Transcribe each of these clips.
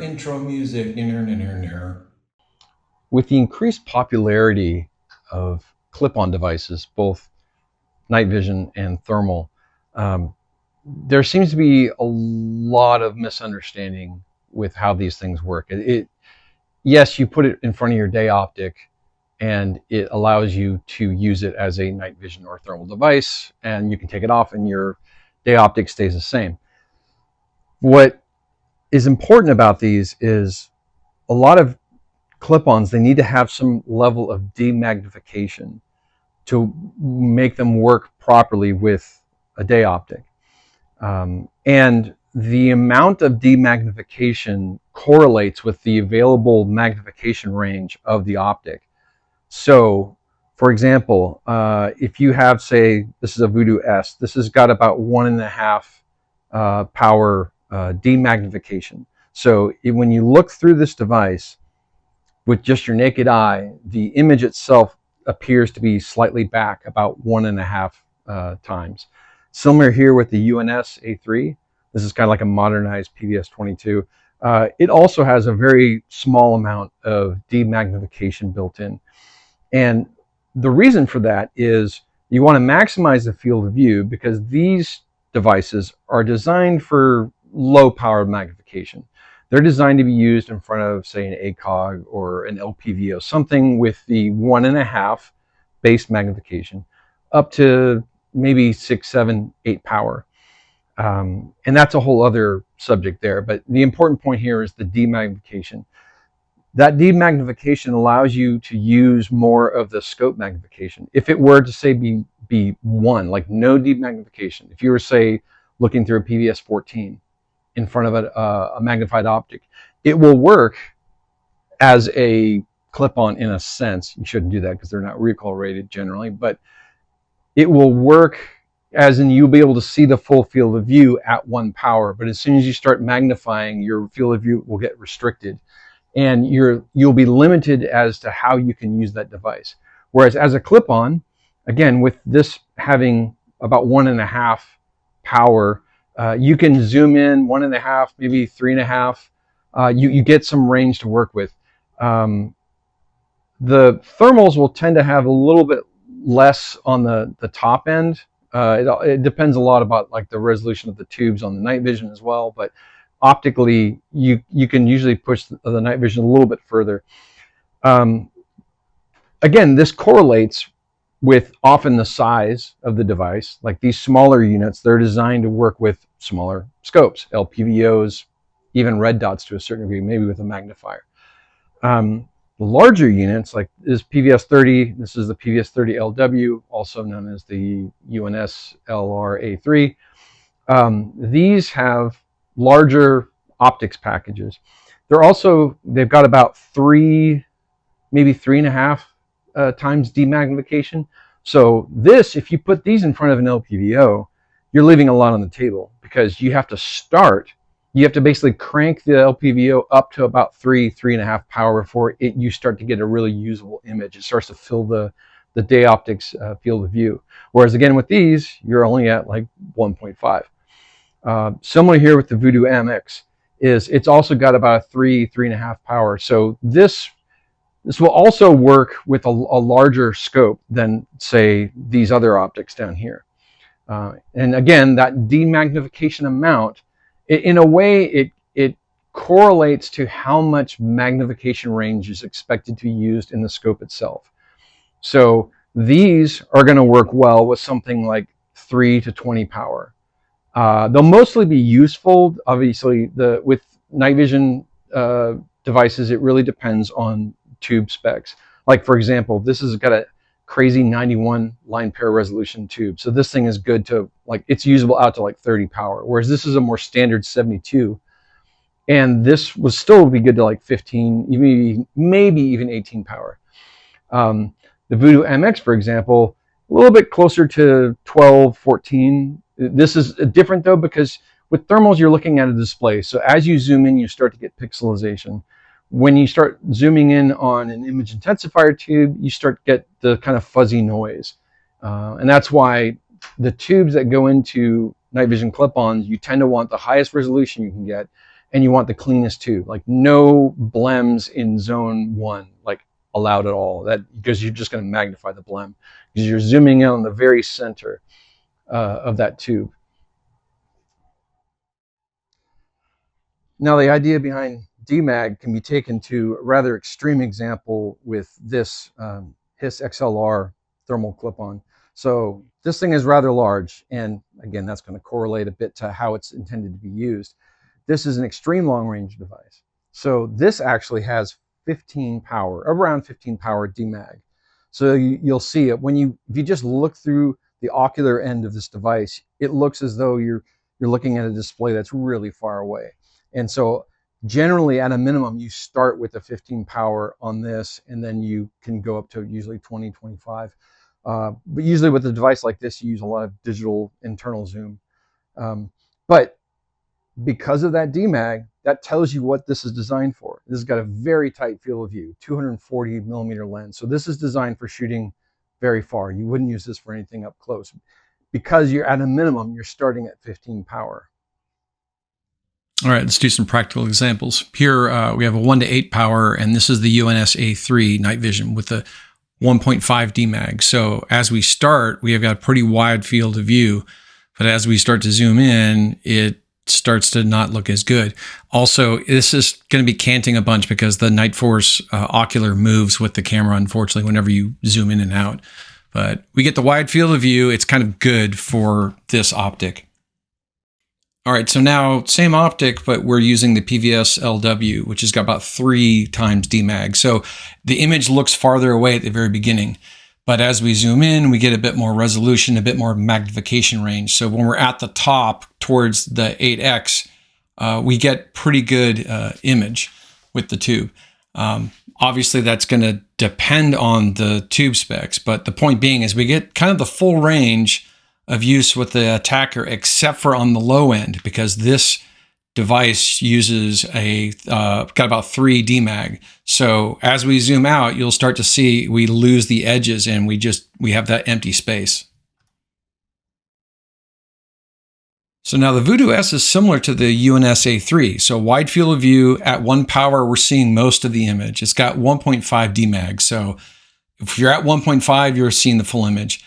Intro music. With the increased popularity of clip-on devices, both night vision and thermal, there seems to be a lot of misunderstanding with how these things work. Yes, you put it in front of your day optic and it allows you to use it as a night vision or thermal device, and you can take it off and your day optic stays the same. What is important about these is a lot of clip-ons, they need to have some level of demagnification to make them work properly with a day optic. And the amount of demagnification correlates with the available magnification range of the optic. So, for example, if you have, say, this is a Voodoo S, this has got about 1.5 power demagnification. So when you look through this device with just your naked eye, the image itself appears to be slightly back about 1.5 times. Similar here with the UNS A3. This is kind of like a modernized PVS 22. It also has a very small amount of demagnification built in. And the reason for that is you want to maximize the field of view because these devices are designed for low power magnification. They're designed to be used in front of, say, an ACOG or an LPVO, something with the 1.5 base magnification up to maybe 6, 7, 8 power. And that's a whole other subject there. But the important point here is the demagnification. That demagnification allows you to use more of the scope magnification. If it were to, say, be 1, like no demagnification, if you were, say, looking through a PVS 14 in front of a magnified optic, it will work as a clip-on in a sense. You shouldn't do that because they're not recoil rated generally, but it will work as in you'll be able to see the full field of view at 1 power. But as soon as you start magnifying, your field of view will get restricted, and you'll be limited as to how you can use that device. Whereas as a clip-on, again, with this having about 1.5 power, you can zoom in 1.5, maybe 3.5. You get some range to work with. The thermals will tend to have a little bit less on the top end. It depends a lot about like the resolution of the tubes on the night vision as well, but optically you can usually push the night vision a little bit further. Again, this correlates with often the size of the device. Like these smaller units, they're designed to work with smaller scopes, LPVOs, even red dots to a certain degree, maybe with a magnifier. Larger units like this PVS 30, this is the PVS 30 LW, also known as the UNS LR A3. These have larger optics packages. They've got about 3, maybe 3.5 times demagnification. So this, if you put these in front of an LPVO, you're leaving a lot on the table because you have to basically crank the LPVO up to about 3.5 power before you start to get a really usable image. It starts to fill the day optics field of view. Whereas again with these, you're only at like 1.5. Similar here with the Voodoo MX, it's also got about a 3.5 power. So this will also work with a larger scope than, say, these other optics down here. And again, that demagnification amount, in a way, it correlates to how much magnification range is expected to be used in the scope itself. So these are going to work well with something like 3 to 20 power. They'll mostly be useful. Obviously, with night vision devices, it really depends on tube specs. Like, for example, this has got a crazy 91 line pair resolution tube. So this thing is good to, like, it's usable out to like 30 power, whereas this is a more standard 72. And this would still be good to like 15, maybe even 18 power. The Voodoo MX, for example, a little bit closer to 12, 14. This is different though, because with thermals, you're looking at a display. So as you zoom in, you start to get pixelization. When you start zooming in on an image intensifier tube, you start to get the kind of fuzzy noise. And that's why the tubes that go into night vision clip-ons, you tend to want the highest resolution you can get, and you want the cleanest tube, like no blems in zone 1, like allowed at all. That because you're just going to magnify the blem because you're zooming in on the very center of that tube. Now, the idea behind Demag can be taken to a rather extreme example with this HIS XLR thermal clip-on. So this thing is rather large, and again, that's going to correlate a bit to how it's intended to be used. This is an extreme long-range device. So this actually has 15 power, around 15 power Demag. So you'll see it when if you just look through the ocular end of this device, it looks as though you're looking at a display that's really far away. And so generally, at a minimum, you start with a 15 power on this, and then you can go up to usually 20, 25. But usually with a device like this, you use a lot of digital internal zoom. But because of that Demag, that tells you what this is designed for. This has got a very tight field of view, 240 millimeter lens. So this is designed for shooting very far. You wouldn't use this for anything up close. Because you're at a minimum, you're starting at 15 power. All right, let's do some practical examples. Here we have a 1:8 power, and this is the UNS A3 night vision with a 1.5 Demag. So as we start, we have got a pretty wide field of view, but as we start to zoom in, it starts to not look as good. Also, this is going to be canting a bunch because the Night Force ocular moves with the camera, unfortunately, whenever you zoom in and out. But we get the wide field of view. It's kind of good for this optic. All right, so now same optic, but we're using the PVS LW, which has got about 3 times Demag. So the image looks farther away at the very beginning, but as we zoom in, we get a bit more resolution, a bit more magnification range. So when we're at the top towards the 8X, we get pretty good image with the tube. Obviously, that's going to depend on the tube specs, but the point being is we get kind of the full range of use with the attacker, except for on the low end, because this device uses got about 3 Demag. So as we zoom out, you'll start to see we lose the edges and we have that empty space. So now the Voodoo S is similar to the UNS A3. So wide field of view at 1 power, we're seeing most of the image. It's got 1.5 Demag. So if you're at 1.5, you're seeing the full image.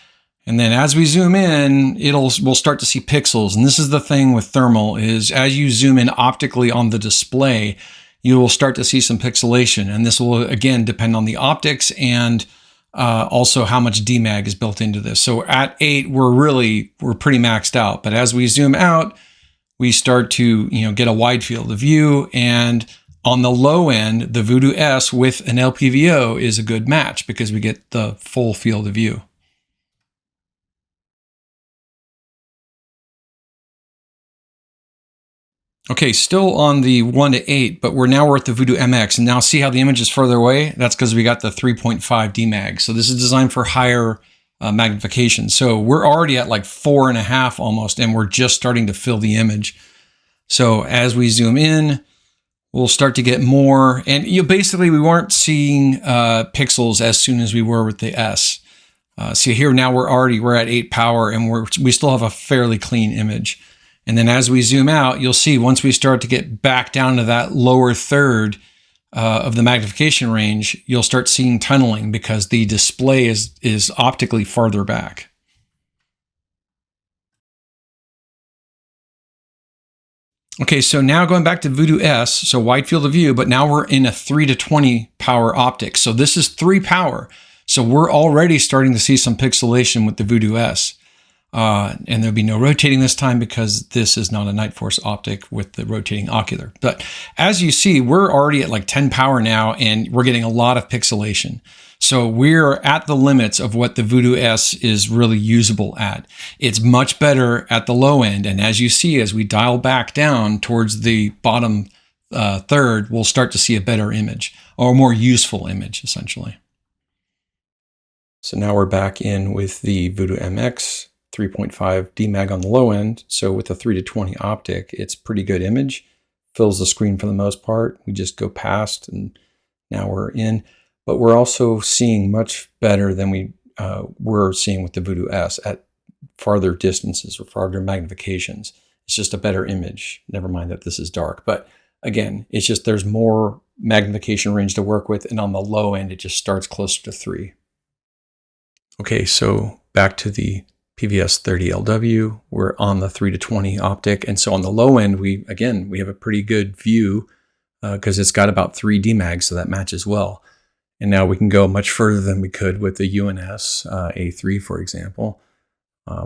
And then as we zoom in, we'll start to see pixels. And this is the thing with thermal is as you zoom in optically on the display, you will start to see some pixelation. And this will, again, depend on the optics and also how much Demag is built into this. So at 8, we're pretty maxed out. But as we zoom out, we start to get a wide field of view. And on the low end, the Voodoo S with an LPVO is a good match because we get the full field of view. Okay, still on the 1:8, but we're at the Voodoo MX, and now see how the image is further away? That's because we got the 3.5 Demag. So this is designed for higher magnification. So we're already at like 4.5 almost, and we're just starting to fill the image. So as we zoom in, we'll start to get more, and basically we weren't seeing pixels as soon as we were with the S. See here now we're at 8 power, and we still have a fairly clean image. And then as we zoom out, you'll see once we start to get back down to that lower third of the magnification range, you'll start seeing tunneling because the display is optically farther back. Okay, so now going back to Voodoo S, so wide field of view, but now we're in a 3 to 20 power optic. So this is 3 power. So we're already starting to see some pixelation with the Voodoo S. And there'll be no rotating this time because this is not a Night Force optic with the rotating ocular. But as you see, we're already at like 10 power now, and we're getting a lot of pixelation. So we're at the limits of what the Voodoo S is really usable at. It's much better at the low end. And as you see, as we dial back down towards the bottom third, we'll start to see a better image, or a more useful image, essentially. So now we're back in with the Voodoo MX. 3.5 Demag on the low end. So with a 3 to 20 optic, it's pretty good image. Fills the screen for the most part. We just go past and now we're in. But we're also seeing much better than we were seeing with the Voodoo S at farther distances or farther magnifications. It's just a better image. Never mind that this is dark, but again, it's just there's more magnification range to work with, and on the low end, it just starts closer to 3. Okay, so back to the PVS 30LW, we're on the 3-20 optic, and so on the low end, we have a pretty good view because it's got about 3 Demags, so that matches well. And now we can go much further than we could with the UNS A3, for example.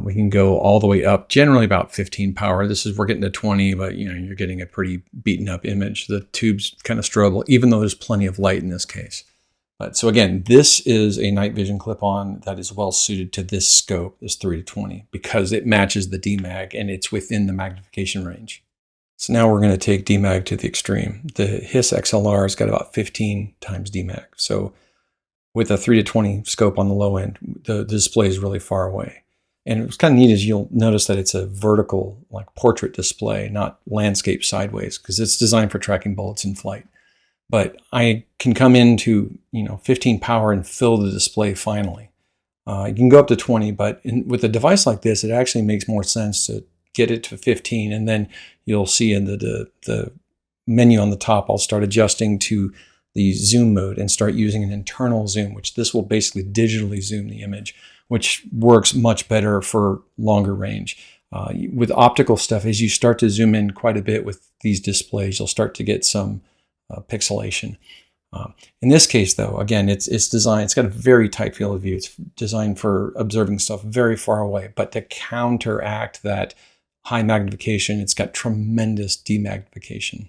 We can go all the way up, generally about 15 power. We're getting to 20, but you're getting a pretty beaten up image. The tubes kind of struggle, even though there's plenty of light in this case. But so again, this is a night vision clip-on that is well suited to this scope, this 3-20, because it matches the Demag and it's within the magnification range. So now we're going to take Demag to the extreme. The HIS XLR has got about 15 times Demag. So with a 3-20 scope on the low end, the display is really far away. And what's kind of neat is you'll notice that it's a vertical, like portrait display, not landscape sideways, because it's designed for tracking bullets in flight. But I can come into 15 power and fill the display finally. You can go up to 20, but with a device like this, it actually makes more sense to get it to 15, and then you'll see in the menu on the top, I'll start adjusting to the zoom mode and start using an internal zoom, which this will basically digitally zoom the image, which works much better for longer range. With optical stuff, as you start to zoom in quite a bit with these displays, you'll start to get some pixelation. In this case, though, again, it's designed, it's got a very tight field of view. It's designed for observing stuff very far away, but to counteract that high magnification, it's got tremendous demagnification.